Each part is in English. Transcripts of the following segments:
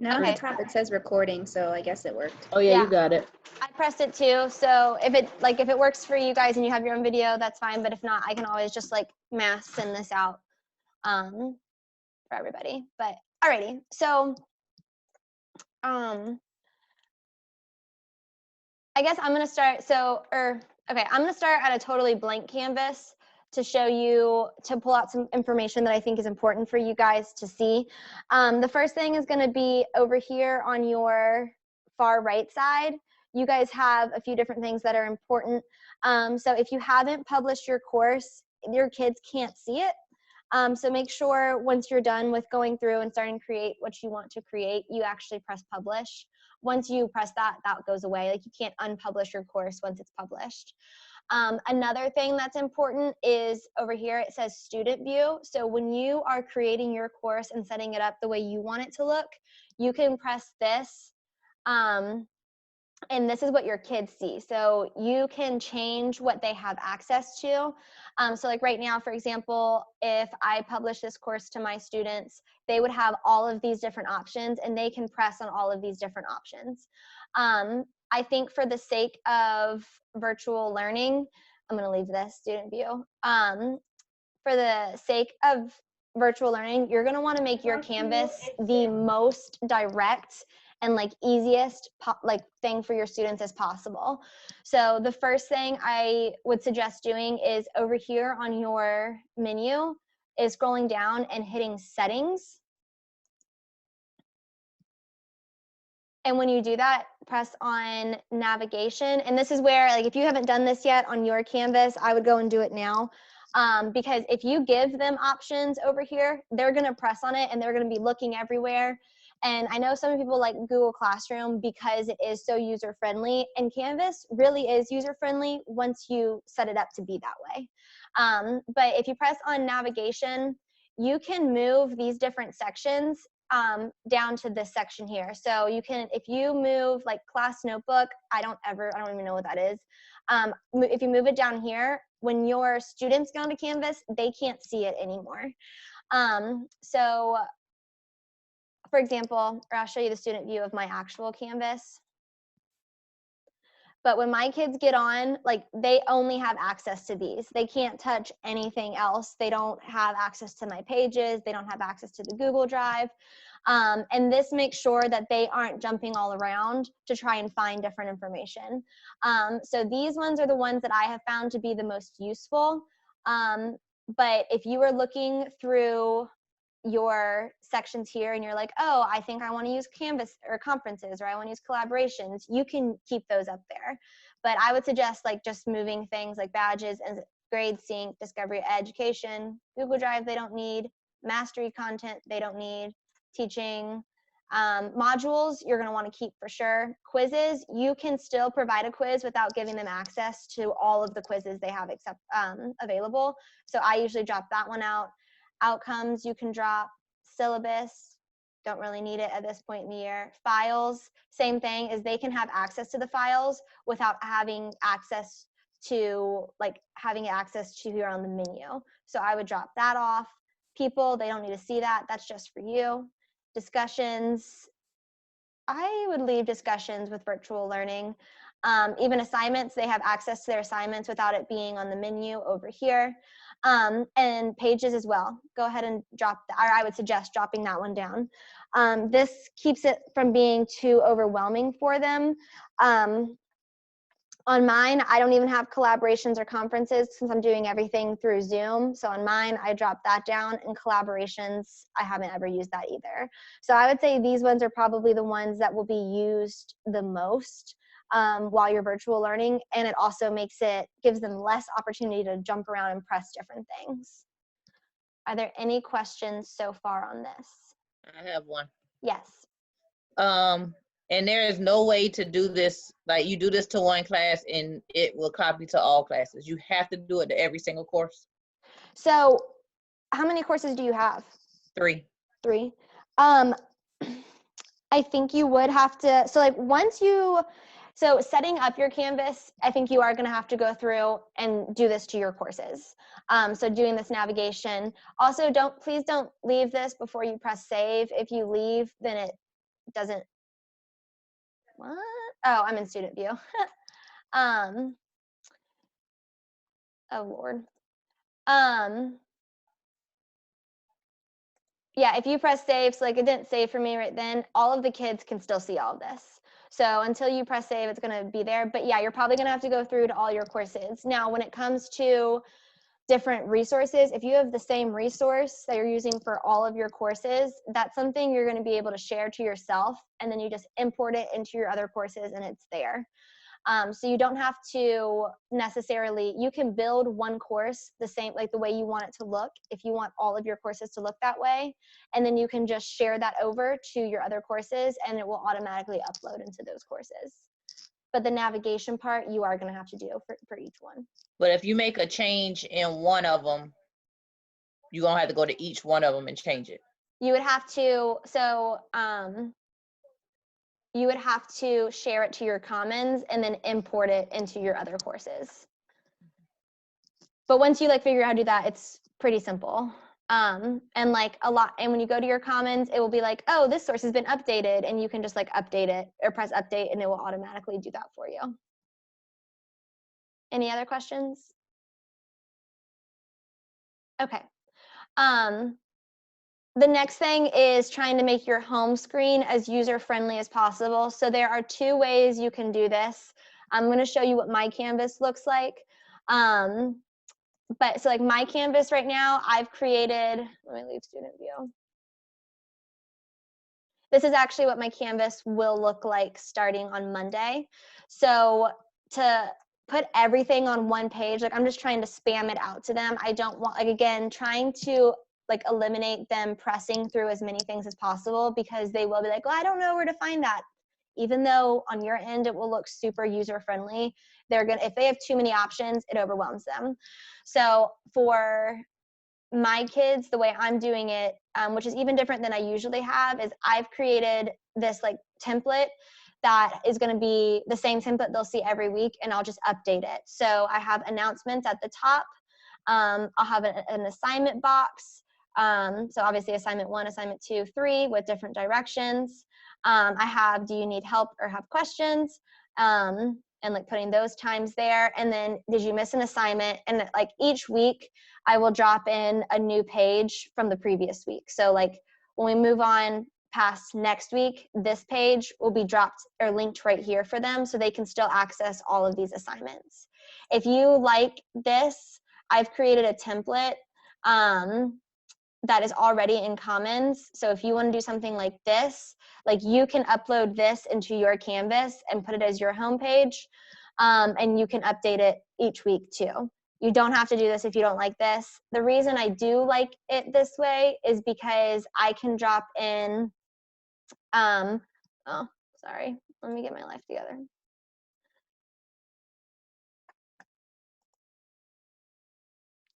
Now Okay. at the top it says recording, so I guess it worked. Oh yeah, Yeah. you got it. I pressed it too. So if it works for you guys and you have your own video, that's fine. But if not, I can always just like mass send this out for everybody. But alrighty. So I guess I'm gonna start. I'm gonna start at a totally blank canvas to show you, to pull out some information that I think is important for you guys to see. The first thing is gonna be over here on your far right side. You guys have a few different things that are important. So if you haven't published your course, your kids can't see it. So make sure once you're done with going through and starting to create what you want to create, you actually press publish. Once you press that, that goes away. Like you can't unpublish your course once it's published. Another thing that's important is over here, it says student view. So when you are creating your course and setting it up the way you want it to look, you can press this. And this is what your kids see. So you can change what they have access to. So like right now, for example, if I publish this course to my students, they would have all of these different options and they can press on all of these different options. I think for the sake of virtual learning, I'm gonna leave this student view. For the sake of virtual learning, you're gonna wanna make your Canvas the most direct and like easiest thing for your students as possible. So the first thing I would suggest doing is over here on your menu is scrolling down and hitting settings. And when you do that, press on navigation. And this is where, like, if you haven't done this yet on your Canvas, I would go and do it now. Because if you give them options over here, they're gonna press on it and they're gonna be looking everywhere. And I know some people like Google Classroom because it is so user-friendly, and Canvas really is user-friendly once you set it up to be that way. But if you press on navigation, you can move these different sections down to this section here. So you can, if you move like class notebook, I don't even know what that is. If you move it down here, when your students go onto Canvas, they can't see it anymore. So for example, or I'll show you the student view of my actual Canvas. But when my kids get on, like they only have access to these. They can't touch anything else. They don't have access to my pages. They don't have access to the Google Drive. And this makes sure that they aren't jumping all around to try and find different information. So these ones are the ones that I have found to be the most useful. But if you are looking through your sections here and you're like, oh, I think I want to use Canvas or conferences, or I want to use collaborations, you can keep those up there. But I would suggest like just moving things like badges and grade sync, discovery education, Google Drive they don't need, mastery content they don't need, teaching, modules you're going to want to keep for sure. Quizzes, you can still provide a quiz without giving them access to all of the quizzes they have available. So I usually drop that one out. Outcomes, you can drop. Syllabus, don't really need it at this point in the year. Files, same thing, is they can have access to the files without having access to here on the menu. So I would drop that off. People, they don't need to see that. That's just for you. Discussions, I would leave discussions with virtual learning. Even assignments, they have access to their assignments without it being on the menu over here. And pages as well. Go ahead and drop, or I would suggest dropping that one down. This keeps it from being too overwhelming for them. On mine, I don't even have collaborations or conferences since I'm doing everything through Zoom. So on mine, I dropped that down, and collaborations, I haven't ever used that either. So I would say these ones are probably the ones that will be used the most while you're virtual learning, and it also gives them less opportunity to jump around and press different things. Are there any questions so far on this? I have one. Yes. And there is no way to do this, like you do this to one class and it will copy to all classes. You have to do it to every single course. So how many courses do you have? 3. 3. I think you would have to, so setting up your Canvas, I think you are going to have to go through and do this to your courses. So doing this navigation. Also, please don't leave this before you press save. If you leave, then it doesn't, what? Oh, I'm in student view. Oh Lord. Yeah, if you press save, so like it didn't save for me right then, all of the kids can still see all of this. So until you press save, it's gonna be there. But yeah, you're probably gonna have to go through to all your courses. Now, when it comes to different resources, if you have the same resource that you're using for all of your courses, that's something you're gonna be able to share to yourself, and then you just import it into your other courses and it's there. So you don't have to necessarily, you can build one course the same, like the way you want it to look, if you want all of your courses to look that way, and then you can just share that over to your other courses and it will automatically upload into those courses. But the navigation part, you are gonna have to do for each one. But if you make a change in one of them, you're gonna have to go to each one of them and change it. You would have to, so you would have to share it to your Commons and then import it into your other courses. But once you like figure out how to do that, it's pretty simple. And like a lot, and when you go to your Commons, it will be like, oh, this source has been updated, and you can just like update it or press update and it will automatically do that for you. Any other questions? Okay. The next thing is trying to make your home screen as user-friendly as possible. So there are two ways you can do this. I'm going to show you what my Canvas looks like. But so like my Canvas right now, I've created, let me leave student view. This is actually what my Canvas will look like starting on Monday. So to put everything on one page, like I'm just trying to spam it out to them. I don't want, like, again, trying to like eliminate them pressing through as many things as possible, because they will be like, well, I don't know where to find that. Even though on your end it will look super user friendly, they're gonna, if they have too many options, it overwhelms them. So for my kids, the way I'm doing it, which is even different than I usually have, is I've created this like template that is going to be the same template they'll see every week, and I'll just update it. So I have announcements at the top. I'll have an assignment box. So obviously assignment 1, assignment 2, 3 with different directions. I have, do you need help or have questions? And like putting those times there. And then did you miss an assignment? And like each week I will drop in a new page from the previous week. So like when we move on past next week, this page will be dropped or linked right here for them, so they can still access all of these assignments. If you like this, I've created a template that is already in Commons. So if you want to do something like this, like you can upload this into your Canvas and put it as your homepage, and you can update it each week too. You don't have to do this if you don't like this. The reason I do like it this way is because I can drop in, oh, sorry, let me get my life together.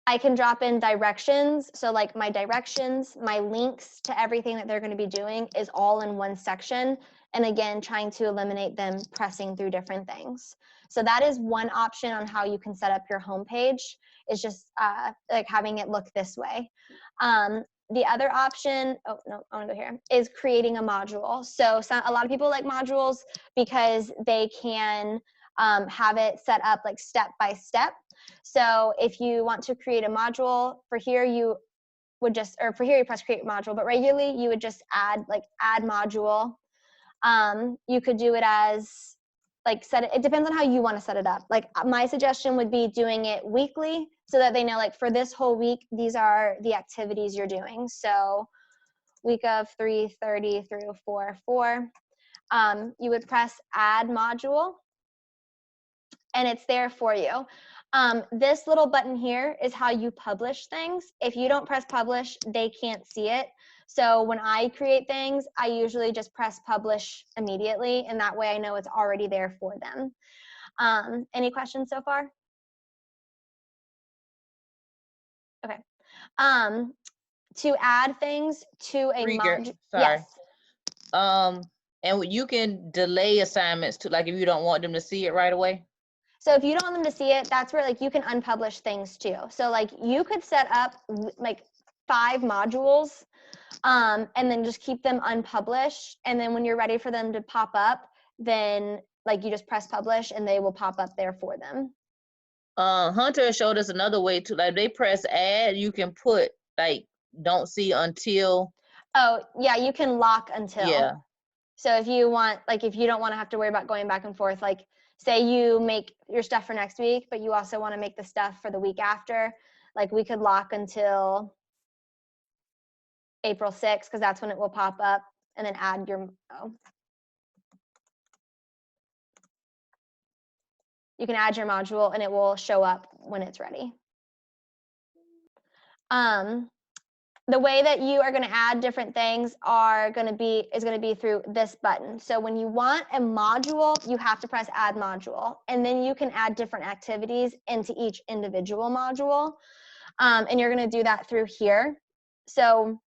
I can drop in directions. So like my directions, my links to everything that they're going to be doing is all in one section. And again, trying to eliminate them pressing through different things. So that is one option on how you can set up your homepage, is just like having it look this way. The other option, oh no, I want to go here, is creating a module. So a lot of people like modules because they can have it set up like step by step. So if you want to create a module, for here you would just, or for here you press create module, but regularly you would just add module. You could do it as like it depends on how you want to set it up. Like my suggestion would be doing it weekly, so that they know like for this whole week, these are the activities you're doing. So week of 3:30 through 4:4, you would press add module and it's there for you. This little button here is how you publish things. If you don't press publish, they can't see it. So when I create things, I usually just press publish immediately, and that way I know it's already there for them. Any questions so far? Okay. To add things to a module. Sorry. Yes. And you can delay assignments to, like, if you don't want them to see it right away. So if you don't want them to see it, that's where like you can unpublish things too. So like you could set up like 5 modules, and then just keep them unpublished. And then when you're ready for them to pop up, then like you just press publish and they will pop up there for them. Hunter showed us another way to, like, they press add, you can put like don't see until. Oh, yeah, you can lock until. Yeah. So if you want, like, if you don't want to have to worry about going back and forth, like say you make your stuff for next week, but you also want to make the stuff for the week after, like we could lock until April 6th, because that's when it will pop up, and then add your, you can add your module and it will show up when it's ready. The way that you are going to add different things is going to be through this button. So when you want a module, you have to press add module, and then you can add different activities into each individual module. And you're going to do that through here. So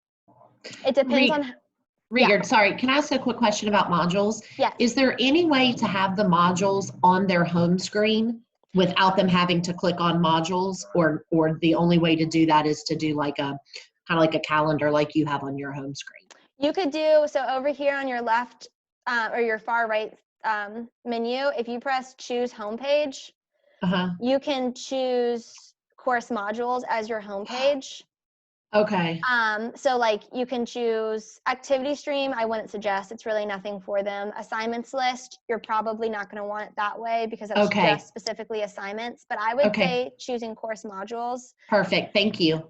it depends on. Regard, sorry, can I ask a quick question about modules? Yes. Is there any way to have the modules on their home screen without them having to click on modules, or the only way to do that is to do like a kind of like a calendar like you have on your home screen? You could do, so over here on your left or your far right menu, if you press choose homepage, you can choose course modules as your homepage. Okay. So like you can choose activity stream. I wouldn't suggest, it's really nothing for them. Assignments list, you're probably not going to want it that way because that's just specifically assignments, but I would say choosing course modules. Perfect. Thank you.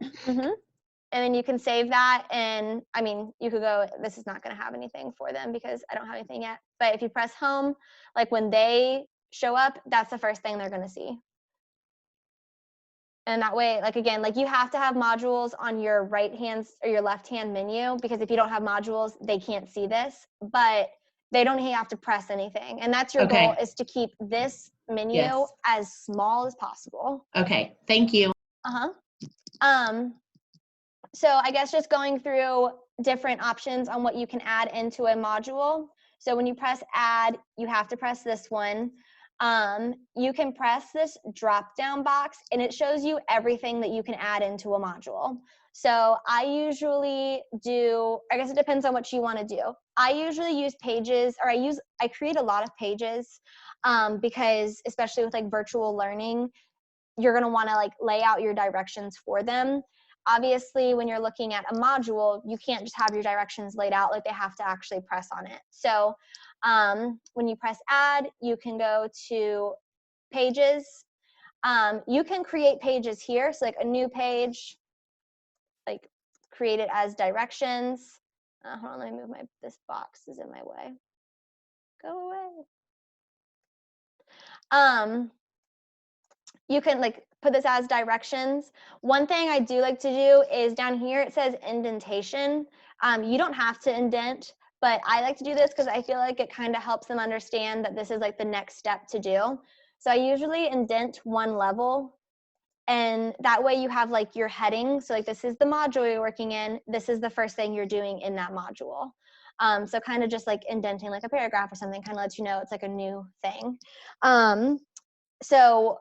And then you can save that, and I mean, you could go, this is not going to have anything for them because I don't have anything yet. But if you press home, like when they show up, that's the first thing they're going to see. And that way, like again, like you have to have modules on your right hand or your left hand menu, because if you don't have modules, they can't see this, but they don't have to press anything. And that's your goal, is to keep this menu as small as possible. Okay. Thank you. So I guess just going through different options on what you can add into a module. So when you press add, you have to press this one. You can press this drop down box and it shows you everything that you can add into a module. So I usually do, I guess it depends on what you want to do. I usually use pages, or I create a lot of pages because especially with like virtual learning, you're going to want to like lay out your directions for them. Obviously, when you're looking at a module, you can't just have your directions laid out, like they have to actually press on it. So when you press add, you can go to pages. You can create pages here. So like a new page, like create it as directions. Hold on, let me move this box is in my way. Go away. You can like put this as directions. One thing I do like to do is down here, it says indentation. You don't have to indent, but I like to do this because I feel like it kind of helps them understand that this is like the next step to do. So I usually indent one level, and that way you have like your heading. So like this is the module you're working in. This is the first thing you're doing in that module. So kind of just like indenting like a paragraph or something kind of lets you know it's like a new thing. So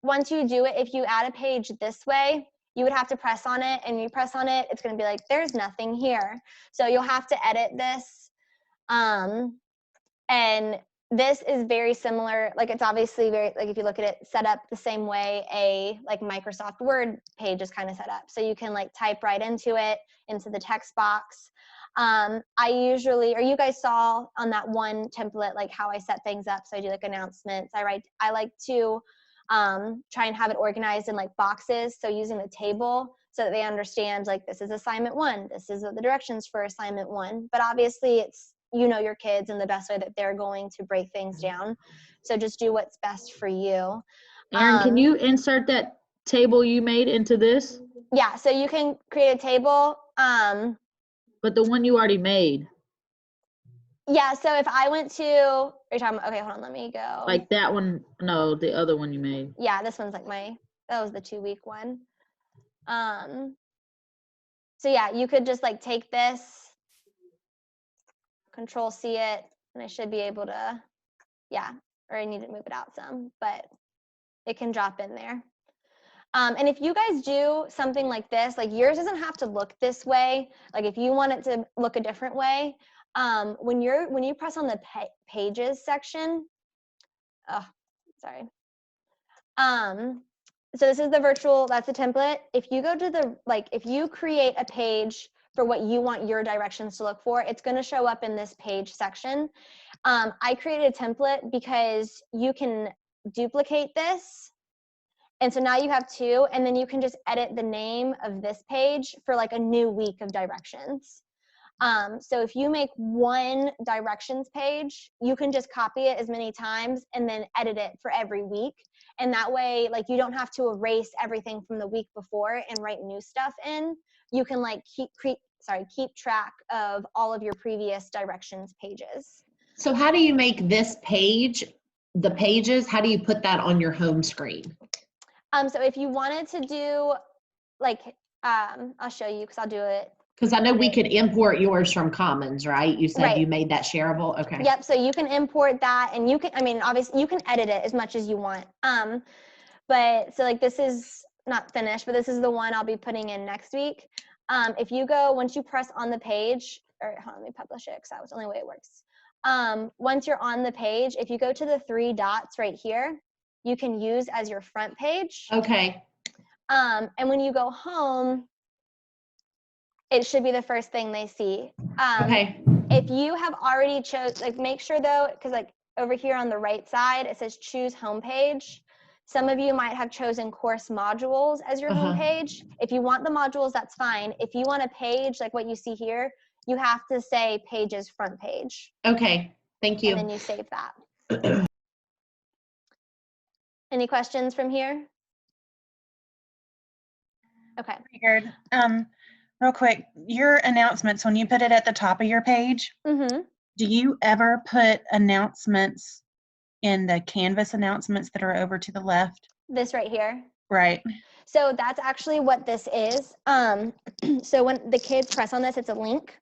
once you do it, if you add a page this way, you would have to press on it, and you press on it, it's going to be like, there's nothing here. So you'll have to edit this. And this is very similar. Like it's obviously very, like if you look at it, set up the same way a like Microsoft Word page is kind of set up. So you can like type right into it, into the text box. I usually, or you guys saw on that one template, like how I set things up. So I do like announcements. I like to try and have it organized in like boxes. So using the table so that they understand like this is assignment 1, this is the directions for assignment 1. But obviously it's, you know, your kids and the best way that they're going to break things down. So just do what's best for you. Erin, can you insert that table you made into this? Yeah, so you can create a table. But the one you already made. Yeah, so if I went to, are you talking about, okay, hold on, let me go. Like that one, no, the other one you made. Yeah, this one's like that was the 2-week one. So yeah, you could just like take this, Control C it, and I should be able to, yeah, or I need to move it out some, but it can drop in there. And if you guys do something like this, like yours doesn't have to look this way. Like if you want it to look a different way, when you press on the pages section, oh, sorry. So this is the virtual, that's the template. If you go to the, like, if you create a page for what you want your directions to look for, it's going to show up in this page section. I created a template because you can duplicate this. And so now you have two, and then you can just edit the name of this page for like a new week of directions. So if you make one directions page, you can just copy it as many times and then edit it for every week. And that way, like, you don't have to erase everything from the week before and write new stuff in. You can like keep track of all of your previous directions pages. So how do you make this page, the pages, how do you put that on your home screen? So if you wanted to do like, I'll show you because I'll do it. Because I know we could import yours from Commons, right? You said Right. you made that shareable. Okay. Yep. So you can import that, and you can, I mean, obviously you can edit it as much as you want. But so like this is not finished, but this is the one I'll be putting in next week. If you go, once you press on the page, or hold on, let me publish it because that was the only way it works. Once you're on the page, if you go to the three dots right here, you can use as your front page. Okay. And when you go home, it should be the first thing they see. Okay. If you have already chose, like, make sure though, because like over here on the right side, it says choose homepage. Some of you might have chosen course modules as your homepage. If you want the modules, that's fine. If you want a page like what you see here, you have to say pages front page. Okay. Thank you. And then you save that. Any questions from here? Okay. Figured. Real quick, your announcements, when you put it at the top of your page, Mm-hmm. do you ever put announcements in the Canvas announcements that are over to the left? This right here. Right. So that's actually what this is. So when the kids press on this, it's a link.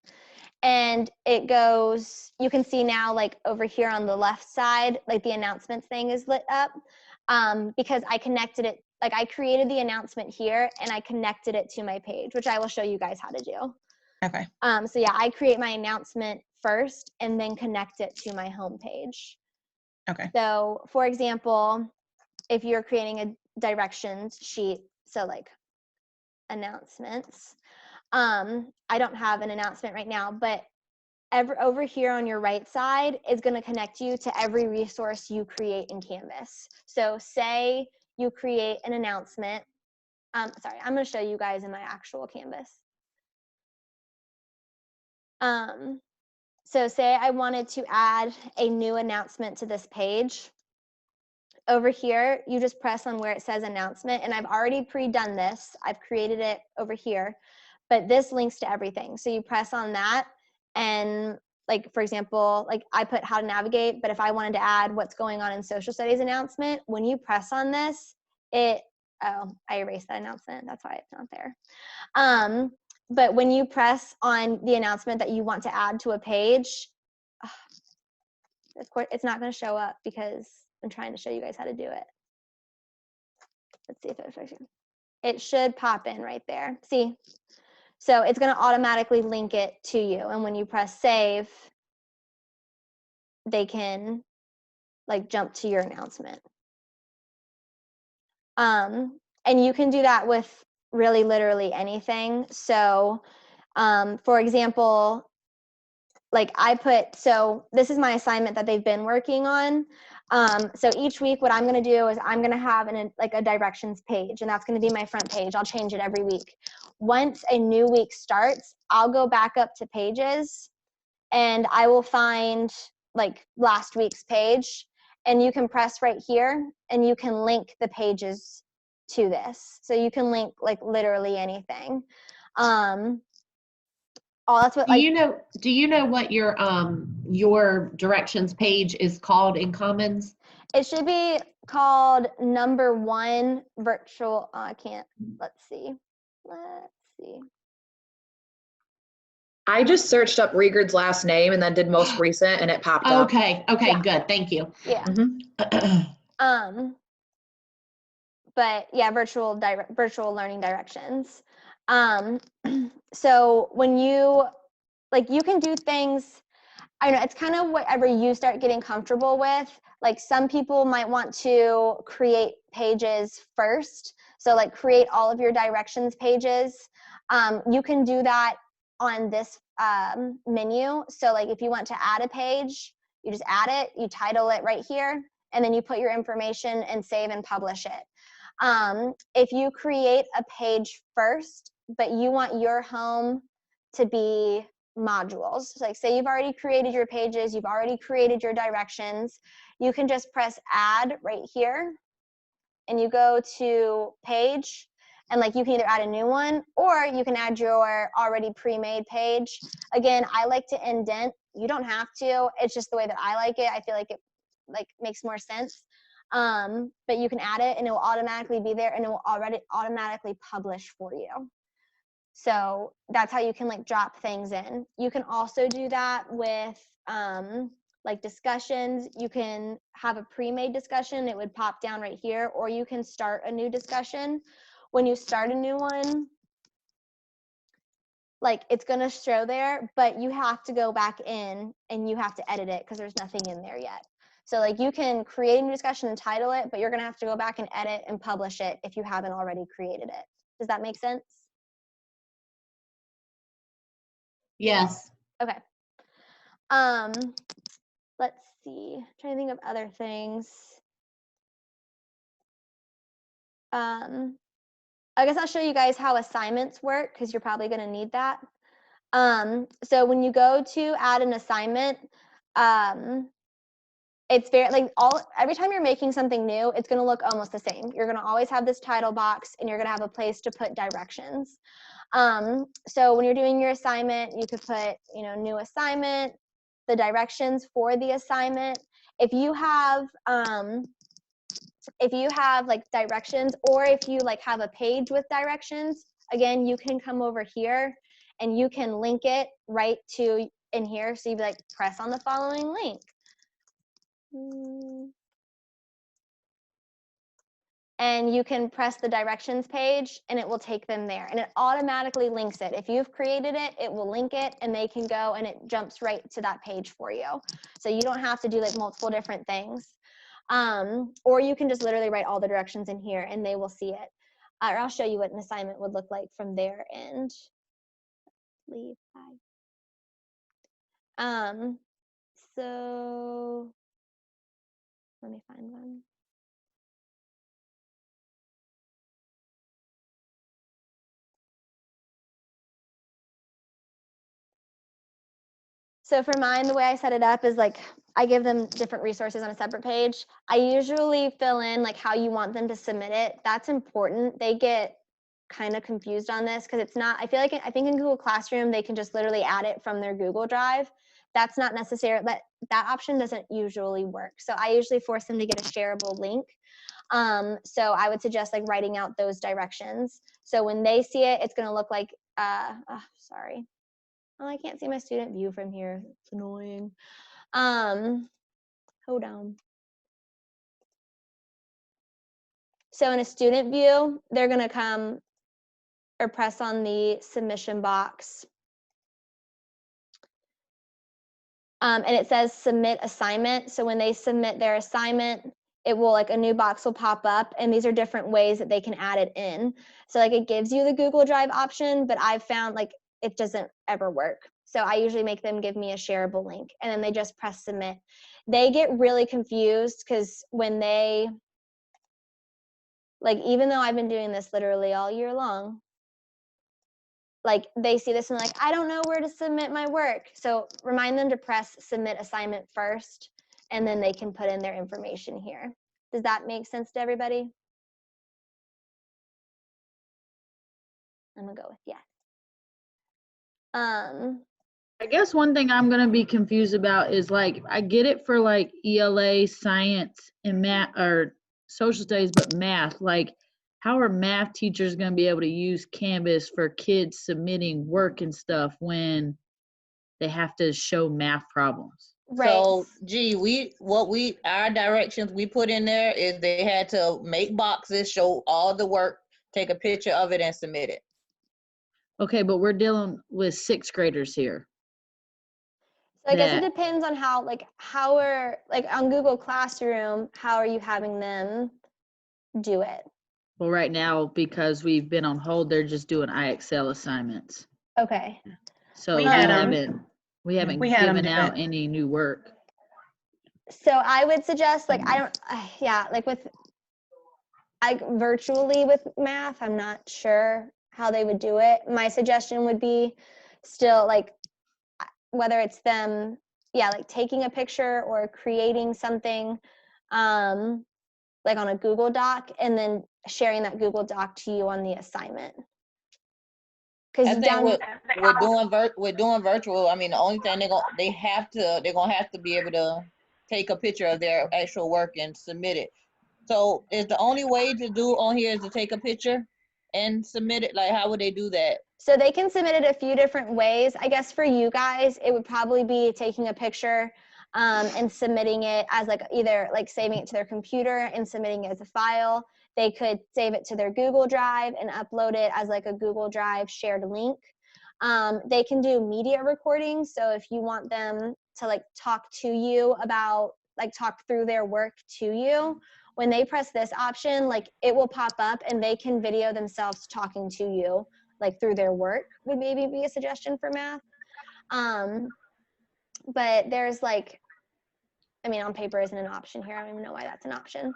And it goes, you can see now, like over here on the left side, like the announcements thing is lit up because I connected it, like I created the announcement here and I connected it to my page, which I will show you guys how to do. Okay. So yeah, I create my announcement first and then connect it to my home page. Okay. So for example, if you're creating a directions sheet, so like announcements, I don't have an announcement right now, but over here on your right side is going to connect you to every resource you create in Canvas. So say you create an announcement. Sorry, I'm going to show you guys in my actual Canvas. So say I wanted to add a new announcement to this page. Over here, you just press on where it says announcement, and I've already pre-done this. I've created it over here, but this links to everything. So you press on that, and like, for example, like I put how to navigate, but if I wanted to add what's going on in social studies announcement, when you press on this, oh, I erased that announcement. That's why it's not there. But when you press on the announcement that you want to add to a page, of course, it's not going to show up because I'm trying to show you guys how to do it. Let's see if it affects you. It should pop in right there. See? So it's going to automatically link it to you. And when you press save, they can like jump to your announcement. And you can do that with really literally anything. So for example, like I put, so this is my assignment that they've been working on. So each week what I'm going to do is I'm going to have like a directions page, and that's going to be my front page. I'll change it every week. Once a new week starts, I'll go back up to pages and I will find like last week's page, and you can press right here and you can link the pages to this. So you can link like literally anything. That's what, do you know what your directions page is called in Commons? It should be called number 1 virtual. I can't. Let's see. I just searched up Riegard's last name and then did most recent, and it popped up. Okay. Yeah. Good. Thank you. Yeah. Mhm. but yeah, virtual learning directions. So when you you can do things, I don't know, it's kind of whatever you start getting comfortable with. Like some people might want to create pages first. So like create all of your directions pages. You can do that on this menu. So like if you want to add a page, you just add it, you title it right here, and then you put your information and save and publish it. If you create a page first, but you want your home to be modules, so like say you've already created your pages, you've already created your directions, you can just press add right here and you go to page, and like you can either add a new one or you can add your already pre-made page. Again, I like to indent. You don't have to. It's just the way that I like it. I feel like it makes more sense. But you can add it and it will automatically be there and it will already automatically publish for you. So that's how you can like drop things in. You can also do that with like discussions. You can have a pre-made discussion. It would pop down right here, or you can start a new discussion. When you start a new one, like it's going to show there, but you have to go back in and you have to edit it because there's nothing in there yet. So like you can create a new discussion and title it, but you're going to have to go back and edit and publish it if you haven't already created it. Does that make sense? Yes. Okay. Let's see. I'm trying to think of other things. I guess I'll show you guys how assignments work because you're probably going to need that. So when you go to add an assignment, it's very every time you're making something new, it's going to look almost the same. You're going to always have this title box and you're going to have a place to put directions. So when you're doing your assignment, you could put, new assignment, the directions for the assignment. If you have like directions, or if you like have a page with directions, again, you can come over here and you can link it right to in here. So you'd be like, press on the following link. And you can press the directions page and it will take them there and it automatically links it. If you've created it, it will link it and they can go and it jumps right to that page for you. So you don't have to do like multiple different things. Or you can just literally write all the directions in here and they will see it. Or I'll show you what an assignment would look like from their end. Leave. So let me find one. So for mine, the way I set it up is like I give them different resources on a separate page. I usually fill in like how you want them to submit it. That's important. They get kind of confused on this because it's not, I think in Google Classroom, they can just literally add it from their Google Drive. That's not necessary. That option doesn't usually work. So I usually force them to get a shareable link. So I would suggest like writing out those directions. So when they see it, it's going to look like, sorry. Oh, I can't see my student view from here. It's annoying. Hold on. So in a student view, they're going to come or press on the submission box. And it says submit assignment. So when they submit their assignment, it will like a new box will pop up and these are different ways that they can add it in. So like it gives you the Google Drive option, but I've found like it doesn't ever work. So I usually make them give me a shareable link and then they just press submit. They get really confused because when they, like, even though I've been doing this literally all year long, like they see this and like, I don't know where to submit my work. So remind them to press submit assignment first and then they can put in their information here. Does that make sense to everybody? I'm gonna go with yes. I guess one thing I'm gonna be confused about is like, I get it for like ELA, science, and math or social studies, but math, like how are math teachers gonna be able to use Canvas for kids submitting work and stuff when they have to show math problems? Right. So, our directions we put in there is they had to make boxes, show all the work, take a picture of it and submit it. Okay, but we're dealing with sixth graders here. So I guess it that- depends on how are, like on Google Classroom, how are you having them do it? Well, right now, because we've been on hold, they're just doing IXL assignments. Okay. So We we had 'em. haven't We had 'em given do out it. any new work. So I would suggest, like, I don't, yeah, like virtually with math, I'm not sure how they would do it. My suggestion would be still like, whether it's them, yeah, like taking a picture or creating something, like on a Google Doc, and then sharing that Google Doc to you on the assignment. I Because think we're doing virtual. I mean, the only thing they're gonna have to be able to take a picture of their actual work and submit it. So is the only way to do on here is to take a picture and submit it? Like, how would they do that? So they can submit it a few different ways. I guess for you guys, it would probably be taking a picture and submitting it as like either like saving it to their computer and submitting it as a file. They could save it to their Google Drive and upload it as like a Google Drive shared link. They can do media recordings. So if you want them to like talk to you about, like talk through their work to you, when they press this option, like it will pop up and they can video themselves talking to you like through their work, would maybe be a suggestion for math. But there's like, I mean, on paper isn't an option here. I don't even know why that's an option.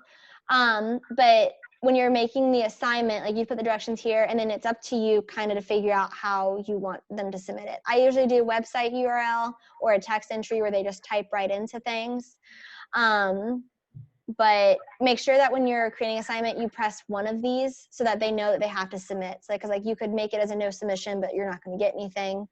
But when you're making the assignment, like you put the directions here and then it's up to you kind of to figure out how you want them to submit it. I usually do website URL or a text entry where they just type right into things. But make sure that when you're creating assignment, you press one of these so that they know that they have to submit. So, because like you could make it as a no submission, but you're not going to get anything.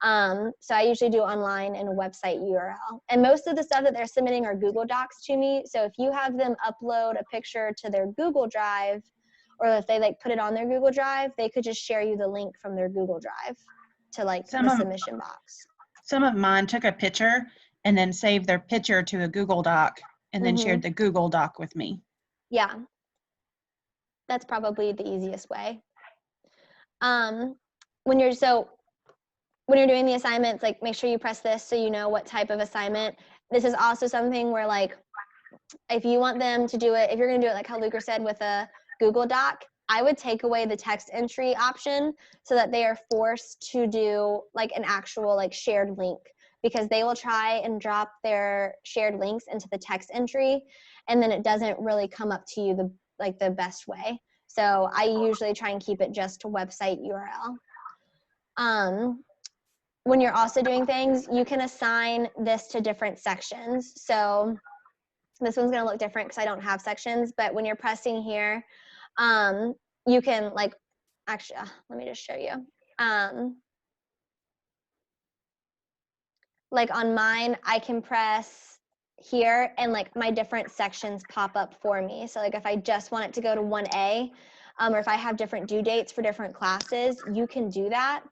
So I usually do online and a website URL. And most of the stuff that they're submitting are Google Docs to me. So if you have them upload a picture to their Google Drive, or if they like put it on their Google Drive, they could just share you the link from their Google Drive to like the submission box. Some of mine took a picture and then saved their picture to a Google Doc and then shared the Google Doc with me. Yeah. That's probably the easiest way. When you're doing the assignments, like make sure you press this so you know what type of assignment. This is also something where like, if you want them to do it, if you're gonna do it like how Luker said with a Google Doc, I would take away the text entry option so that they are forced to do like an actual like shared link, because they will try and drop their shared links into the text entry and then it doesn't really come up to you the best way. So I usually try and keep it just to website URL. When you're also doing things, you can assign this to different sections. So this one's gonna look different because I don't have sections, but when you're pressing here, you can like, actually, let me just show you. Like on mine, I can press here and like my different sections pop up for me. So like if I just want it to go to 1A, or if I have different due dates for different classes, you can do that.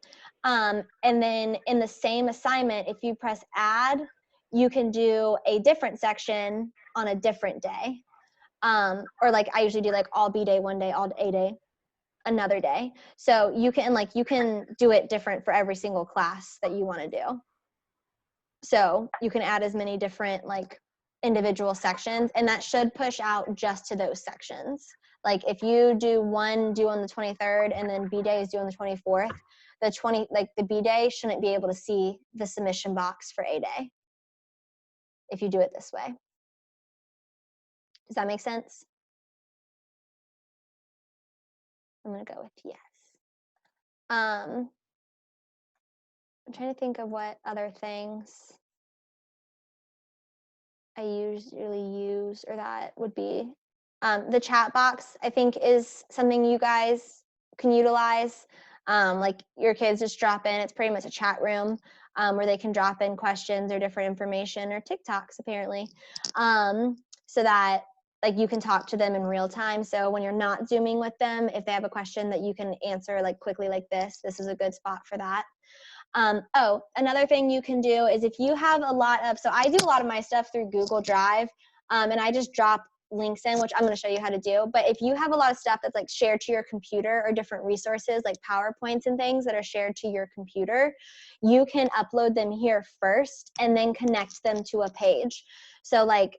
And then in the same assignment, if you press add, you can do a different section on a different day. Or like I usually do like all B day one day, all A day another day. So you can do it different for every single class that you want to do. So you can add as many different like individual sections, and that should push out just to those sections. Like if you do one due on the 23rd and then B day is due on the 24th, the B day shouldn't be able to see the submission box for A day if you do it this way. Does that make sense? I'm gonna go with yes. I'm trying to think of what other things I usually use, or that would be the chat box. I think is something you guys can utilize. Like your kids just drop in. It's pretty much a chat room where they can drop in questions or different information, or TikToks apparently, so that like you can talk to them in real time. So when you're not Zooming with them, if they have a question that you can answer like quickly like this is a good spot for that. Oh, another thing you can do is if you have a lot of, so I do a lot of my stuff through Google Drive, and I just drop links in, which I'm going to show you how to do. But if you have a lot of stuff that's like shared to your computer or different resources like PowerPoints and things that are shared to your computer, you can upload them here first and then connect them to a page. So like,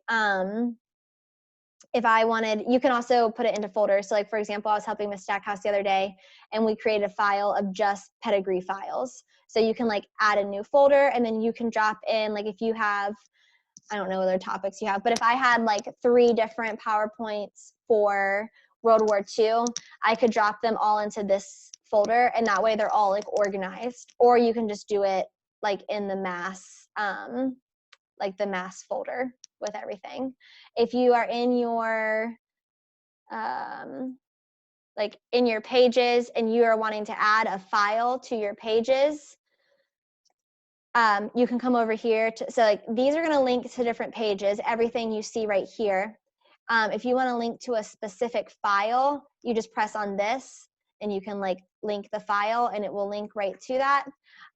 if I wanted, you can also put it into folders. So like, for example, I was helping Miss Stackhouse the other day and we created a file of just pedigree files. So you can like add a new folder and then you can drop in, like if you have, I don't know what other topics you have, but if I had like 3 different PowerPoints for World War II, I could drop them all into this folder and that way they're all like organized. Or you can just do it like in the mass, like the mass folder with everything. If you are in your, like in your pages and you are wanting to add a file to your pages, you can come over here to, so like these are going to link to different pages, everything you see right here. If you want to link to a specific file, you just press on this and you can like link the file and it will link right to that.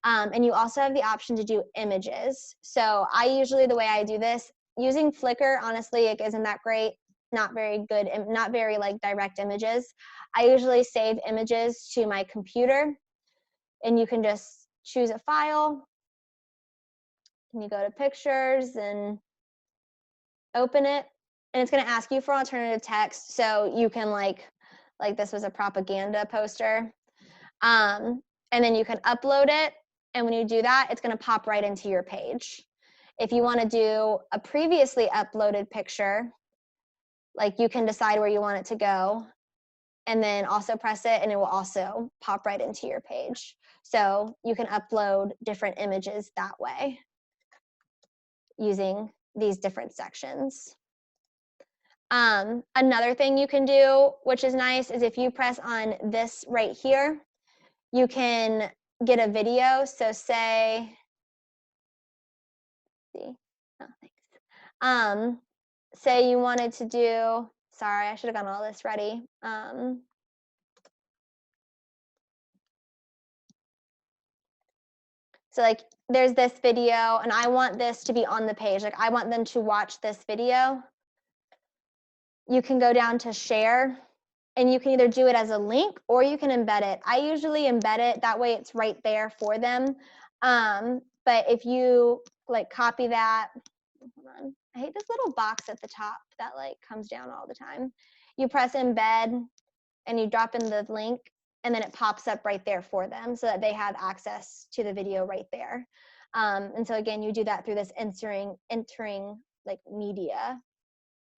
And you also have the option to do images. So I usually, the way I do this, using Flickr, honestly, it isn't that great, not very good, not very like direct images. I usually save images to my computer and you can just choose a file and you go to pictures and open it. And it's going to ask you for alternative text. So you can like this was a propaganda poster. And then you can upload it. And when you do that, it's going to pop right into your page. If you want to do a previously uploaded picture, like you can decide where you want it to go and then also press it and it will also pop right into your page. So you can upload different images that way using these different sections. Another thing you can do, which is nice, is if you press on this right here, you can get a video. So say, see, oh, thanks. Say you wanted to do, sorry, I should have gotten all this ready. So like there's this video and I want this to be on the page. Like I want them to watch this video. You can go down to share and you can either do it as a link or you can embed it. I usually embed it, that way it's right there for them. But if you like copy that, hold on, I hate this little box at the top that like comes down all the time. You press embed and you drop in the link and then it pops up right there for them so that they have access to the video right there. And so again, you do that through this entering like media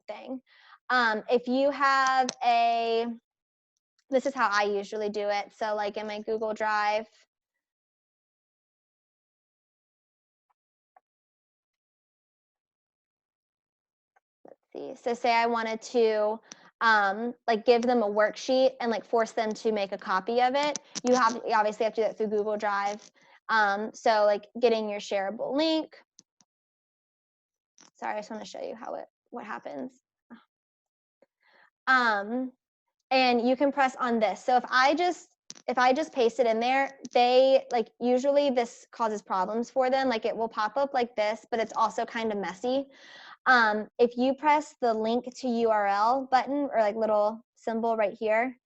thing. If you have this is how I usually do it. So like in my Google Drive, let's see. So say I wanted to like give them a worksheet and like force them to make a copy of it. You obviously have to do that through Google Drive. So like getting your shareable link. Sorry, I just want to show you what happens. And you can press on this. So if I just paste it in there, they like usually this causes problems for them. Like it will pop up like this, but it's also kind of messy. If you press the link to URL button or like little symbol right here,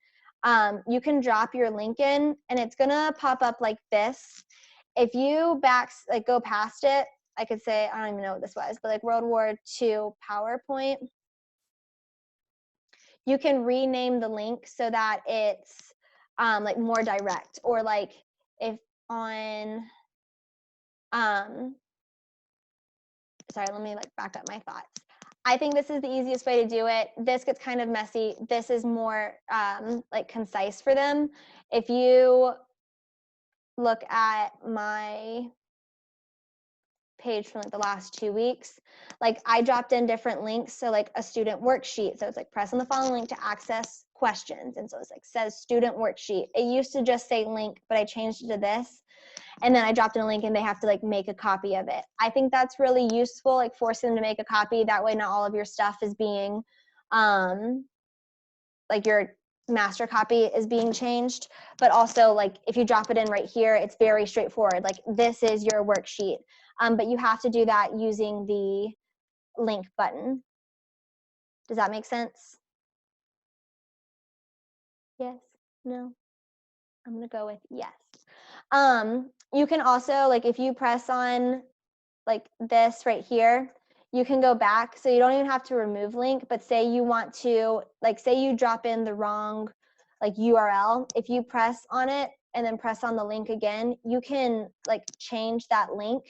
you can drop your link in and it's gonna pop up like this. If you go past it, I could say, I don't even know what this was, but like World War II PowerPoint, you can rename the link so that it's like more direct, or like if on, sorry, let me like back up my thoughts. I think this is the easiest way to do it. This gets kind of messy. This is more like concise for them. If you look at my page from like the last 2 weeks, like I dropped in different links. So like a student worksheet. So it's like press on the following link to access questions. And so it's like says student worksheet. It used to just say link, but I changed it to this. And then I dropped in a link and they have to like make a copy of it. I think that's really useful, like forcing them to make a copy. That way not all of your stuff is being like master copy is being changed, but also like if you drop it in right here, it's very straightforward. Like this is your worksheet, but you have to do that using the link button. Does that make sense? Yes, no, I'm gonna go with yes. You can also, like if you press on like this right here, you can go back. So you don't even have to remove link, but say you want to, like say you drop in the wrong like URL, if you press on it and then press on the link again, you can like change that link.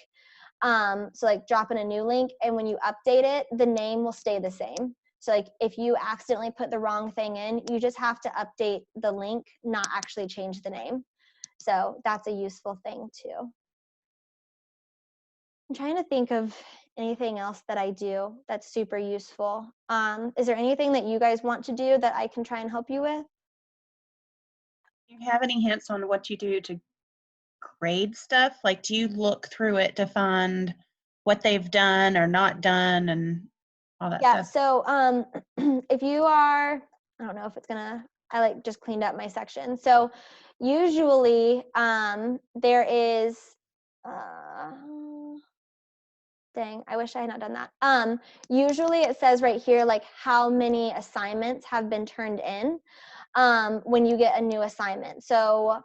So like drop in a new link, and when you update it, the name will stay the same. So like if you accidentally put the wrong thing in, you just have to update the link, not actually change the name. So that's a useful thing too. I'm trying to think of anything else that I do that's super useful. Is there anything that you guys want to do that I can try and help you with? Do you have any hints on what you do to grade stuff? Like, do you look through it to find what they've done or not done and all that Yeah, stuff? so if you are, I don't know if it's gonna, I like just cleaned up my section. So usually there is, dang, I wish I had not done that. Usually it says right here, like how many assignments have been turned in when you get a new assignment. So,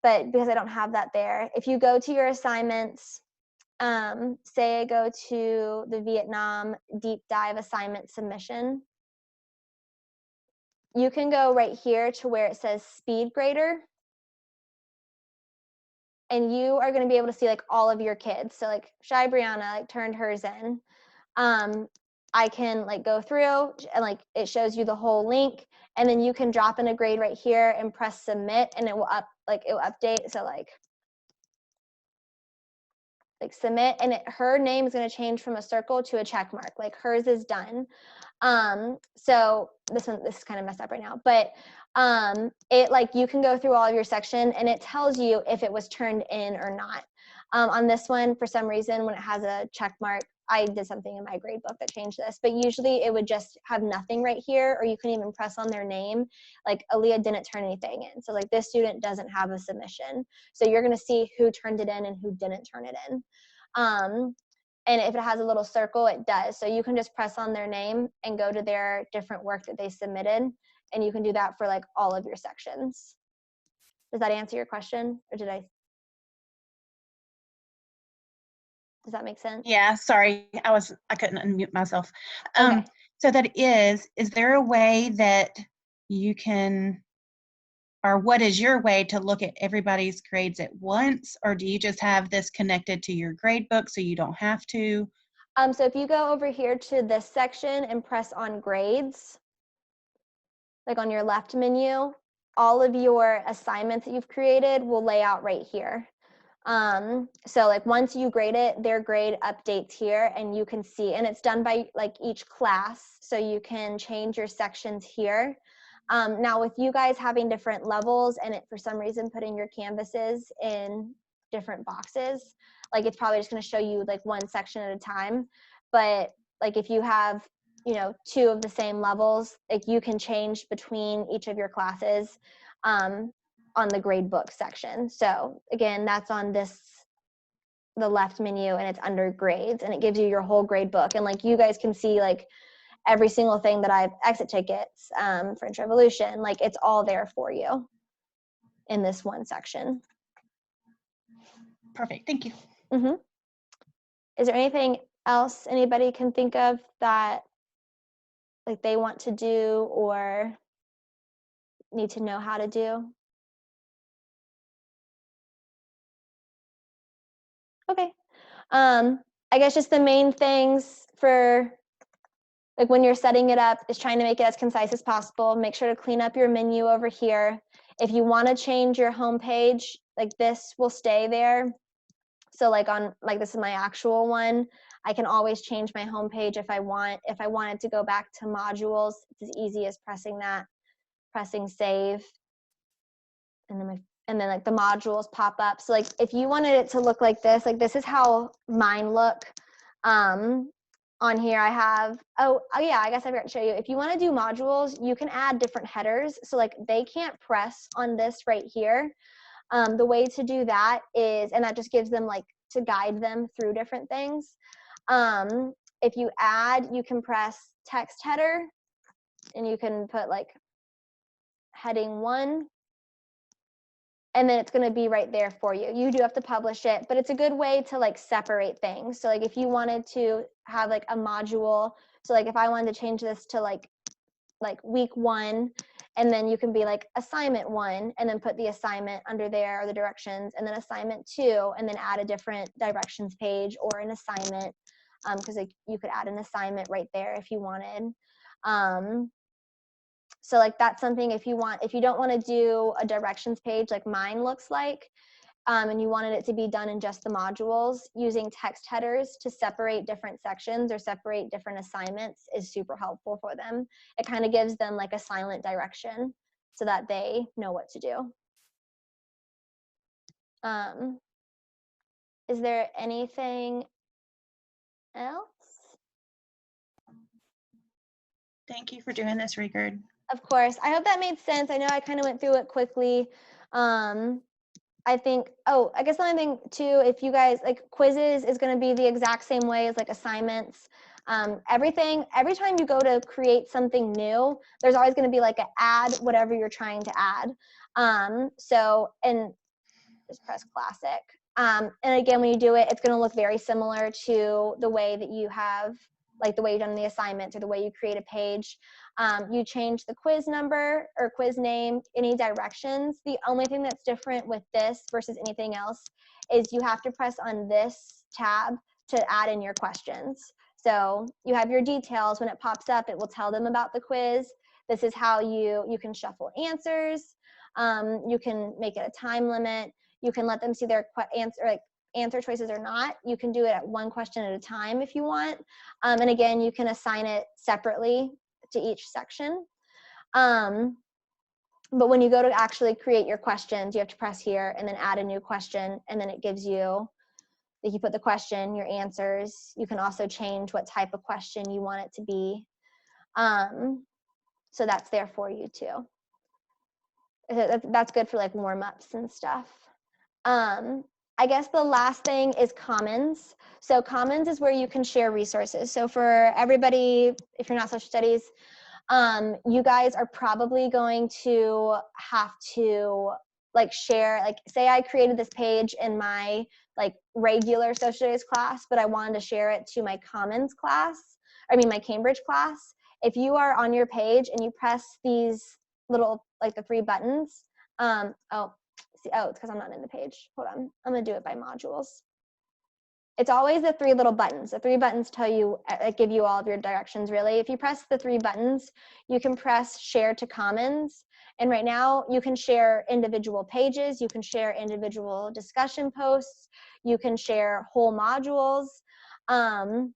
but because I don't have that there, if you go to your assignments, say I go to the Vietnam deep dive assignment submission, you can go right here to where it says speed grader, and you are going to be able to see like all of your kids. So like Shy Brianna like turned hers in. I can like go through and like it shows you the whole link, and then you can drop in a grade right here and press submit, and it will update. So like submit, and her name is going to change from a circle to a check mark. Like hers is done. So this is kind of messed up right now, but it like you can go through all of your section and it tells you if it was turned in or not. On this one, for some reason, when it has a check mark, I did something in my grade book that changed this, but usually it would just have nothing right here, or you can even press on their name. Like Aaliyah didn't turn anything in. So like this student doesn't have a submission. So you're going to see who turned it in and who didn't turn it in. And if it has a little circle, it does. So you can just press on their name and go to their different work that they submitted. And you can do that for like all of your sections. Does that answer your question? Or does that make sense? Yeah, sorry, I couldn't unmute myself. Okay. So that is there a way that you can, or what is your way to look at everybody's grades at once? Or do you just have this connected to your grade book so you don't have to? So if you go over here to this section and press on grades, like on your left menu, all of your assignments that you've created will lay out right here. So like once you grade it, their grade updates here, and you can see, and it's done by like each class. So you can change your sections here. Now with you guys having different levels and it for some reason putting your canvases in different boxes, like it's probably just going to show you like one section at a time. But like if you have, you know, 2 of the same levels, like you can change between each of your classes on the grade book section. So again, that's on the left menu, and it's under grades, and it gives you your whole grade book. And like you guys can see like every single thing that I've exit tickets, French Revolution, like it's all there for you in this one section. Perfect, thank you. Mm-hmm. Is there anything else anybody can think of that like they want to do or need to know how to do? Okay. I guess just the main things for like when you're setting it up is trying to make it as concise as possible. Make sure to clean up your menu over here. If you want to change your home page, like this will stay there. So like on, like this is my actual one, I can always change my home page if I want. If I wanted to go back to modules, it's as easy as pressing that, pressing save. And then like the modules pop up. So like if you wanted it to look like this is how mine look on on here I have, oh yeah, I guess I forgot to show you. If you want to do modules, you can add different headers. So like they can't press on this right here. The way to do that is, and that just gives them like to guide them through different things. If you add, you can press text header and you can put like heading 1. And then it's going to be right there for you. You do have to publish it, but it's a good way to like separate things. So like if you wanted to have like a module, so like if I wanted to change this to like week 1, and then you can be like assignment 1 and then put the assignment under there or the directions, and then assignment 2 and then add a different directions page or an assignment, because like you could add an assignment right there if you wanted. So like that's something if you don't want to do a directions page like mine looks like, and you wanted it to be done in just the modules, using text headers to separate different sections or separate different assignments is super helpful for them. It kind of gives them like a silent direction so that they know what to do. Is there anything else? Thank you for doing this, Rigard. Of course. I hope that made sense. I know I kind of went through it quickly. I think, I guess the only thing too, if you guys like quizzes is going to be the exact same way as like assignments. Every time you go to create something new, there's always going to be like an add whatever you're trying to add. And just press classic. And again, when you do it, it's going to look very similar to the way that you have, like the way you've done the assignments or the way you create a page. You change the quiz number or quiz name, any directions. The only thing that's different with this versus anything else is you have to press on this tab to add in your questions. So you have your details. When it pops up, it will tell them about the quiz. This is how you can shuffle answers. You can make it a time limit. You can let them see their answer choices or not. You can do it at one question at a time if you want. And again, you can assign it separately to each section. But when you go to actually create your questions, you have to press here and then add a new question, and then it gives you, if you put the question, your answers. You can also change what type of question you want it to be. So that's there for you too. That's good for like warm-ups and stuff. I guess the last thing is Commons. So Commons is where you can share resources. So for everybody, if you're not social studies, you guys are probably going to have to like share, like say I created this page in my like regular social studies class, but I wanted to share it to my Commons class, my Cambridge class. If you are on your page and you press these little, like the 3 buttons, it's because I'm not in the page. Hold on. I'm going to do it by modules. It's always the 3 little buttons. The 3 buttons tell you, give you all of your directions, really. If you press the 3 buttons, you can press share to Commons. And right now, you can share individual pages. You can share individual discussion posts. You can share whole modules. Hold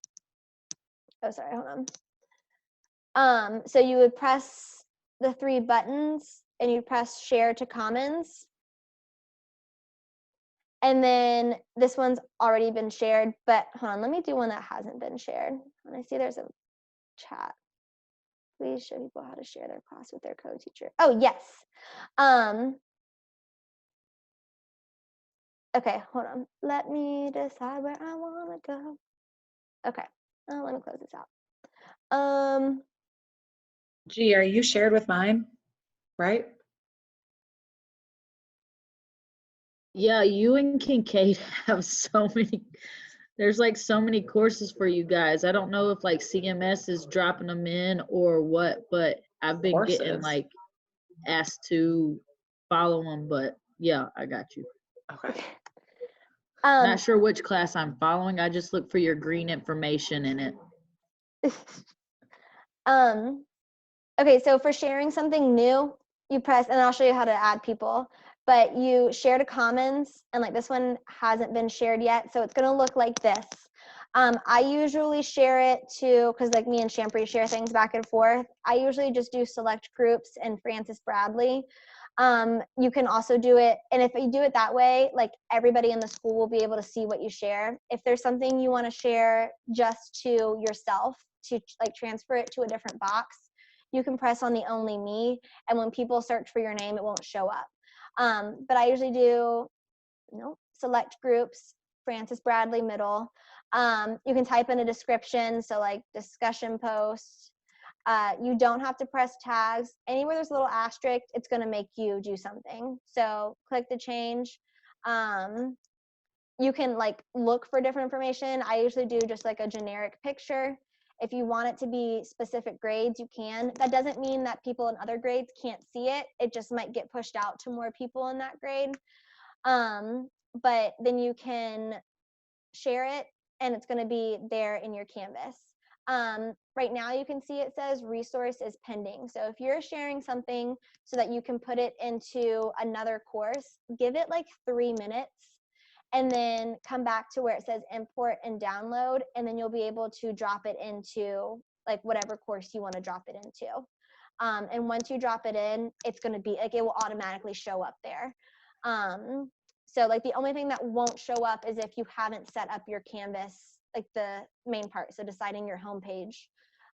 on. So you would press the 3 buttons, and you press share to Commons. And then this one's already been shared, but hold on, let me do one that hasn't been shared. And I see there's a chat. Please show people how to share their class with their co-teacher. Oh, yes. Okay, hold on. Let me decide where I want to go. Okay, let me close this out. Gee, are you shared with mine? Right? Yeah, you and Kincaid have there's like so many courses for you guys. I don't know if like CMS is dropping them in or what, but I've been getting Courses. like asked to follow them, but yeah, I got you. Okay. Not sure which class I'm following. I just look for your green information in it. Okay, so for sharing something new, you press, and I'll show you how to add people, but you share to Commons, and like this one hasn't been shared yet, so it's gonna look like this. I usually share it to, because like me and Shampri share things back and forth, I usually just do select groups and Francis Bradley. You can also do it, and if you do it that way, like everybody in the school will be able to see what you share. If there's something you want to share just to yourself, to like transfer it to a different box, you can press on the only me, and when people search for your name, it won't show up. But I usually do, select groups, Francis Bradley Middle. You can type in a description, so like discussion post. You don't have to press tags. Anywhere there's a little asterisk, it's going to make you do something. So click to change. You can like look for different information. I usually do just like a generic picture. If you want it to be specific grades, you can. That doesn't mean that people in other grades can't see it. It just might get pushed out to more people in that grade. But then you can share it, and it's going to be there in your Canvas. Right now you can see it says resource is pending. So if you're sharing something so that you can put it into another course, give it like 3 minutes and then come back to where it says import and download, and then you'll be able to drop it into like whatever course you want to drop it into. And once you drop it in, it's going to be like, it will automatically show up there. So like the only thing that won't show up is if you haven't set up your Canvas, like the main part. So deciding your homepage,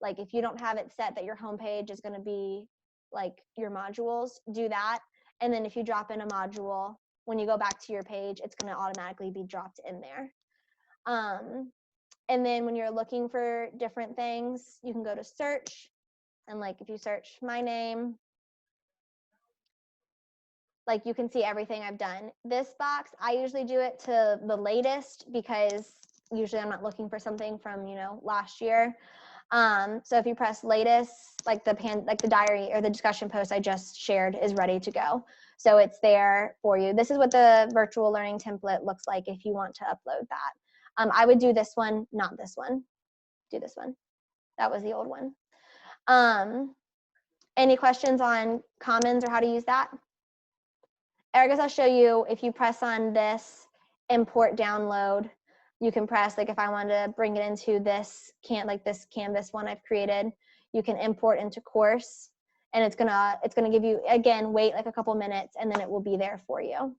like if you don't have it set that your homepage is going to be like your modules, do that. And then if you drop in a module, when you go back to your page, it's going to automatically be dropped in there. And then when you're looking for different things, you can go to search. And like if you search my name, like you can see everything I've done. This box, I usually do it to the latest because usually I'm not looking for something from, last year. So if you press latest, like the diary or the discussion post I just shared is ready to go. So it's there for you. This is what the virtual learning template looks like if you want to upload that. I would do this one, not this one. Do this one. That was the old one. Any questions on Commons or how to use that? I guess I'll show you. If you press on this import download, you can press, like if I wanted to bring it into this this Canvas one I've created, you can import into course, and it's gonna give you, again, wait like a couple minutes and then it will be there for you.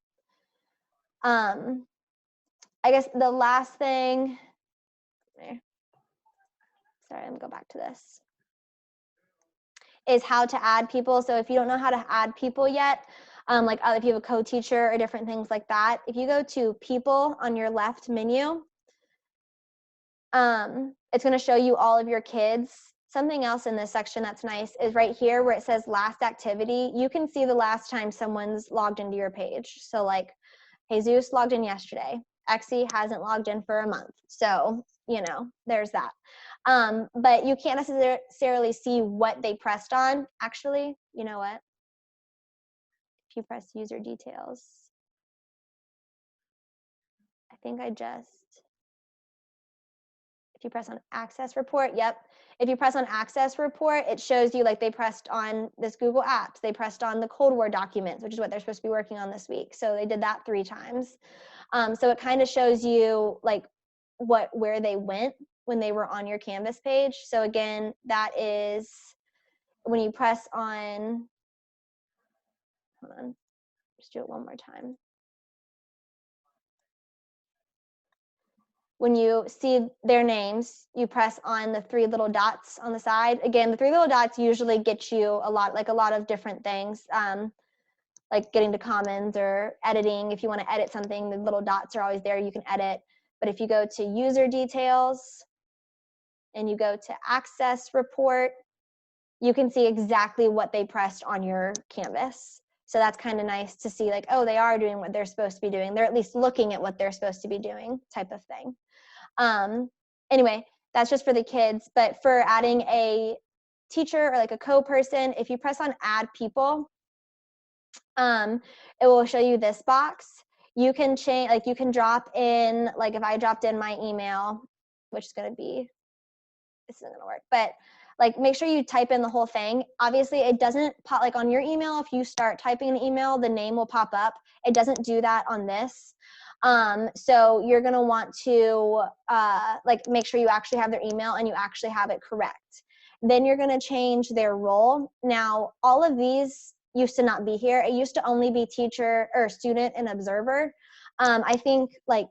I guess the last thing, sorry, let me go back to this, is how to add people. So if you don't know how to add people yet, like if you have a co-teacher or different things like that, if you go to people on your left menu, it's going to show you all of your kids. Something else in this section that's nice is right here where it says last activity. You can see the last time someone's logged into your page. So like Jesus logged in yesterday. Exie hasn't logged in for a month. So, there's that. But you can't necessarily see what they pressed on. Actually, you know what? If you press user details, I think if you press on access report, yep. If you press on access report, it shows you like they pressed on this Google Apps, they pressed on the Cold War documents, which is what they're supposed to be working on this week. So they did that 3 times. So it kind of shows you like where they went when they were on your Canvas page. So again, that is when you press on, hold on, just do it one more time. When you see their names, you press on the 3 little dots on the side. Again, the 3 little dots usually get you a lot of different things, like getting to Commons or editing. If you want to edit something, the little dots are always there. You can edit. But if you go to user details and you go to access report, you can see exactly what they pressed on your Canvas. So that's kind of nice to see, like, oh, they are doing what they're supposed to be doing. They're at least looking at what they're supposed to be doing, type of thing. Anyway, that's just for the kids. But for adding a teacher or like a co-person, if you press on add people, it will show you this box. You can change, like you can drop in, like if I dropped in my email, which is going to be, this isn't going to work, but like make sure you type in the whole thing. Obviously it doesn't pop, like on your email, if you start typing an email, the name will pop up. It doesn't do that on this. So you're going to want to like make sure you actually have their email and you actually have it correct. Then you're going to change their role. Now, all of these used to not be here. It used to only be teacher or student and observer. I think like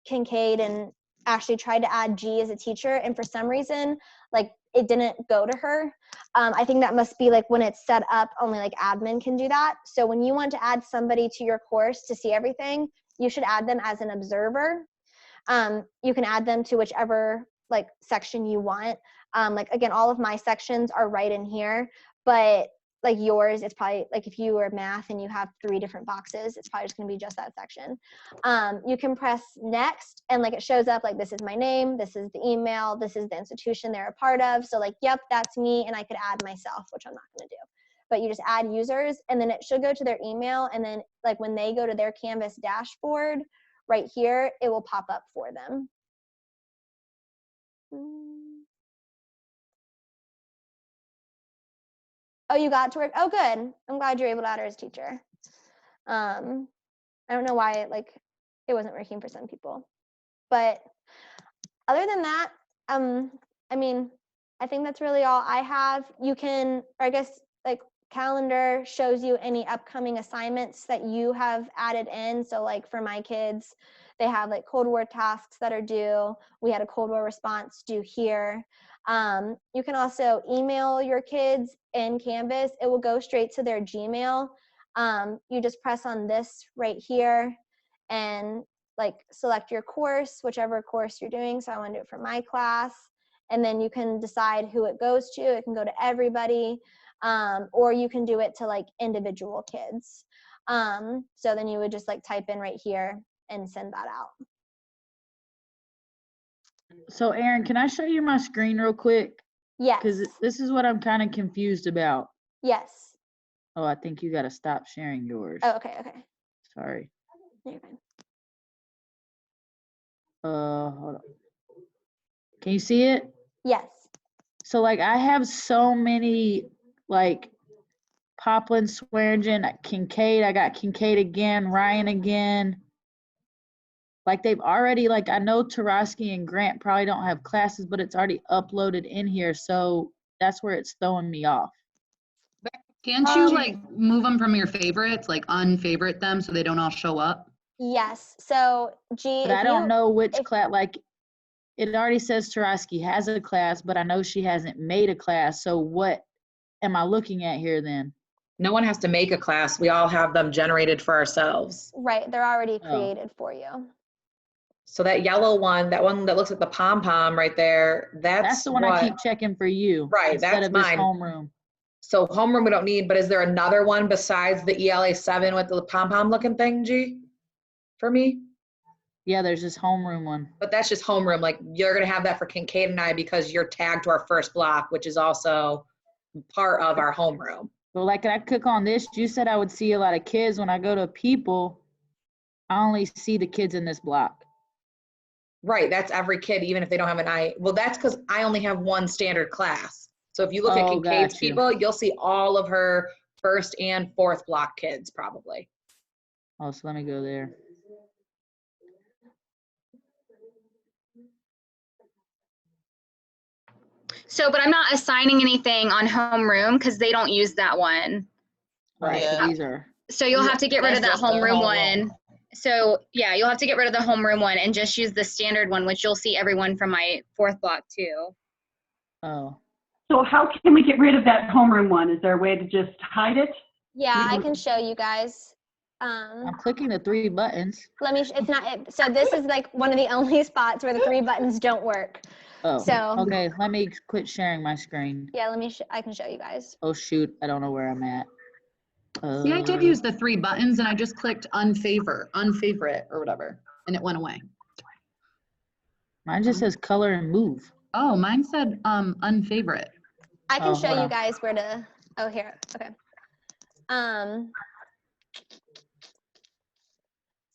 Kincaid and Ashley tried to add G as a teacher, and for some reason, like it didn't go to her. I think that must be like when it's set up, only like admin can do that. So when you want to add somebody to your course to see everything, you should add them as an observer. You can add them to whichever like section you want. Like again, all of my sections are right in here, but like yours, it's probably like if you are math and you have 3 different boxes, it's probably just gonna be just that section. You can press next and like it shows up like this is my name, this is the email, this is the institution they're a part of. So like, yep, that's me, and I could add myself, which I'm not gonna do. But you just add users and then it should go to their email, and then like when they go to their Canvas dashboard, right here, it will pop up for them. Oh, you got it to work? Oh, good. I'm glad you're able to add her as teacher. I don't know why it wasn't working for some people. But other than that, I mean, I think that's really all I have. You can, or I guess like calendar shows you any upcoming assignments that you have added in. So like for my kids, they have like Cold War tasks that are due. We had a Cold War response due here. You can also email your kids in Canvas. It will go straight to their Gmail. You just press on this right here and like select your course, whichever course you're doing. So I want to do it for my class. And then you can decide who it goes to. It can go to everybody, or you can do it to like individual kids. So then you would just like type in right here and send that out. So Erin, can I show you my screen real quick? Yes. Because this is what I'm kind of confused about. Yes. Oh, I think you got to stop sharing yours. Oh, okay, okay. Sorry. You're fine. Hold on. Can you see it? Yes. So like I have so many like Poplin, Swearingen, Kincaid. I got Kincaid again, Ryan again. Like they've already, like I know Tarosky and Grant probably don't have classes, but it's already uploaded in here. So that's where it's throwing me off. Can't you like move them from your favorites, like unfavorite them so they don't all show up? Yes. So G, But I don't know which class, like it already says Tarosky has a class, but I know she hasn't made a class. So what am I looking at here then? No one has to make a class. We all have them generated for ourselves. Right, they're already created for you. So that yellow one, that one that looks like the pom-pom right there, That's the one I keep checking for you. Right, instead that's of this mine. homeroom. So homeroom we don't need, but is there another one besides the ELA 7 with the pom-pom looking thing, G? For me? Yeah, there's this homeroom one. But that's just homeroom. Like you're gonna have that for Kincaid and I because you're tagged to our first block, which is also part of our homeroom. But like I click on this, you said I would see a lot of kids. When I go to people, I only see the kids in this block. Right, that's every kid, even if they don't have an I. Well, that's because I only have one standard class. So if you look at Kincaid's got you. people, you'll see all of her first and fourth block kids probably. Oh, so let me go there. So, but I'm not assigning anything on homeroom because they don't use that one. Right, Yeah. so these are. So you'll have to get rid of that That's just the homeroom homeroom. one. So yeah, you'll have to get rid of the homeroom one and just use the standard one, which you'll see everyone from my fourth block too. Oh, So how can we get rid of that homeroom one? Is there a way to just hide it? Yeah, I can show you guys. I'm clicking the 3 buttons. Let me, it's not, so this is like one of the only spots where the 3 buttons don't work. Oh, So- okay. Let me quit sharing my screen. Yeah, let me, I can show you guys. Oh shoot, I don't know where I'm at. See, I did use the 3 buttons and I just clicked unfavorite or whatever, and it went away. Mine just says color and move. Oh, mine said unfavorite. I can Oh, show hold you on. guys where to, oh, here, okay.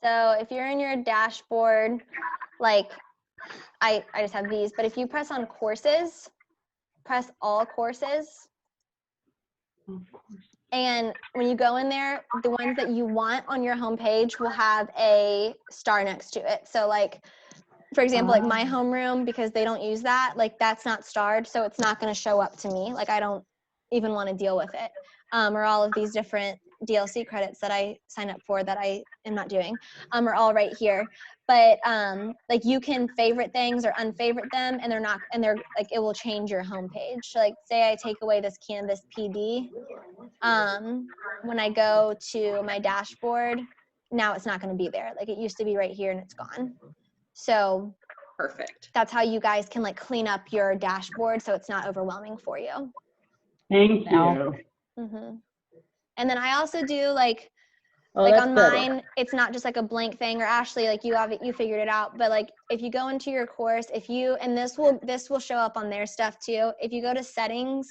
So if you're in your dashboard, like I just have these, but if you press on courses, press all courses. And when you go in there, the ones that you want on your homepage will have a star next to it. So like, for example, like my homeroom, because they don't use that, like that's not starred, so it's not gonna show up to me. Like I don't even wanna deal with it. or all of these different DLC credits that I sign up for that I am not doing, are all right here. But like you can favorite things or unfavorite them, and they're like, it will change your homepage. So like say I take away this Canvas PD, when I go to my dashboard, now it's not going to be there. Like it used to be right here and it's gone. So Perfect. that's how you guys can like clean up your dashboard so it's not overwhelming for you. Thank you. Mm-hmm. And then I also do like Oh, like that's on better. mine, it's not just like a blank thing, or Ashley, like you figured it out. But like if you go into your course, and this will show up on their stuff too. If you go to settings,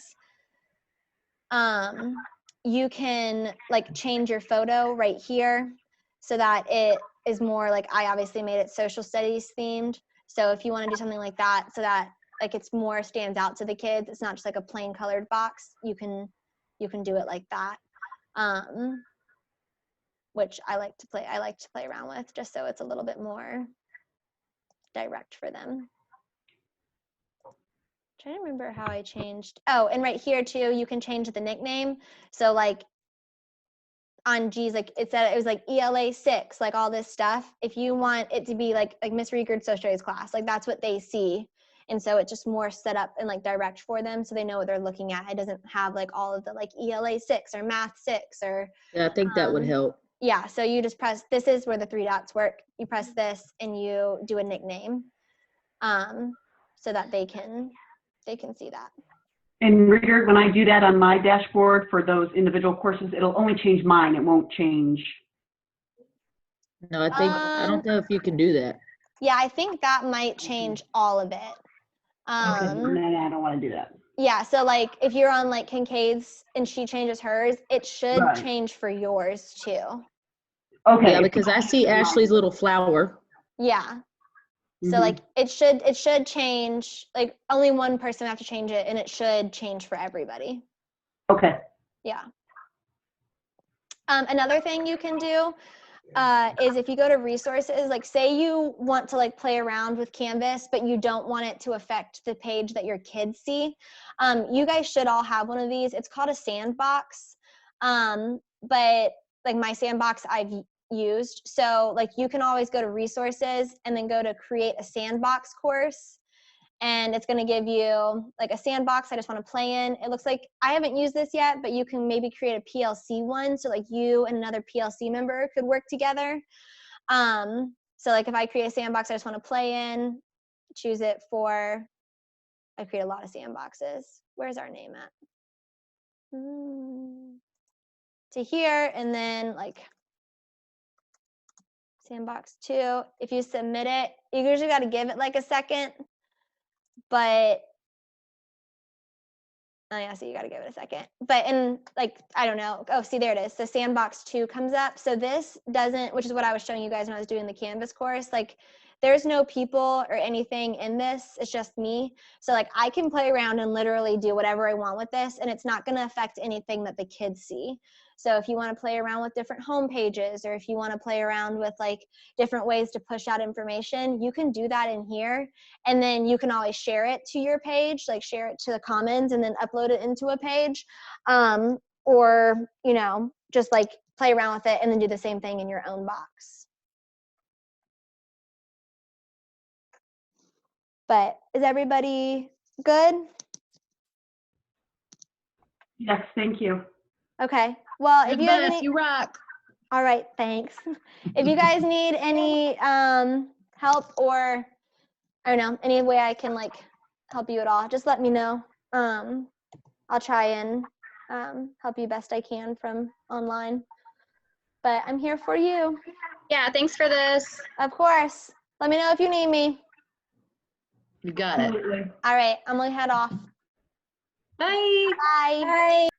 you can like change your photo right here so that it is more like, I obviously made it social studies themed. So if you want to do something like that, so that like it's more stands out to the kids, it's not just like a plain colored box, you can do it like that. Which I like to play around with, just so it's a little bit more direct for them. Trying to remember how I changed. Oh, and right here too, you can change the nickname. So like on G's, like it was like ELA 6, like all this stuff. If you want it to be like Miss Riegerd's social studies class, like that's what they see. And so it's just more set up and like direct for them, so they know what they're looking at. It doesn't have like all of the like ELA 6 or Math 6 or. Yeah, I think that would help. Yeah, so you just press, this is where the 3 dots work. You press this and you do a nickname, so that they can see that. And Rigard, when I do that on my dashboard for those individual courses, it'll only change mine. It won't change. No, I don't know if you can do that. Yeah, I think that might change all of it. Okay, no, I don't want to do that. Yeah, so like if you're on like Kincaid's and she changes hers, it should Right. change for yours too. Okay. Yeah, because I see Ashley's little flower. Yeah. So like it should change, like only one person have to change it, and it should change for everybody. Okay. Yeah. Another thing you can do is if you go to resources, like say you want to like play around with Canvas, but you don't want it to affect the page that your kids see. You guys should all have one of these. It's called a sandbox. But like my sandbox I've used. So like you can always go to resources and then go to create a sandbox course. And it's going to give you like a sandbox I just want to play in. It looks like I haven't used this yet, but you can maybe create a PLC one. So like you and another PLC member could work together. So like if I create a sandbox I just want to play in, choose it for, I create a lot of sandboxes. Where's our name at? To here, and then like sandbox 2. If you submit it, you usually got to give it like a second. But oh yeah, so you got to give it a second. But in like, I don't know. Oh, see, there it is. So sandbox 2 comes up. So this doesn't, which is what I was showing you guys when I was doing the Canvas course. Like there's no people or anything in this. It's just me. So like I can play around and literally do whatever I want with this, and it's not going to affect anything that the kids see. So if you want to play around with different home pages, or if you want to play around with like different ways to push out information, you can do that in here. And then you can always share it to your page, like share it to the Commons and then upload it into a page. Or, you know, just like play around with it and then do the same thing in your own box. But is everybody good? Yes, thank you. Okay. Well, if you have any, you rock. all right, thanks. If you guys need any help, or I don't know, any way I can like help you at all, just let me know. I'll try and help you best I can from online. But I'm here for you. Yeah, thanks for this. Of course. Let me know if you need me. You got it. Absolutely. All right, I'm gonna head off. Bye. Bye. Bye.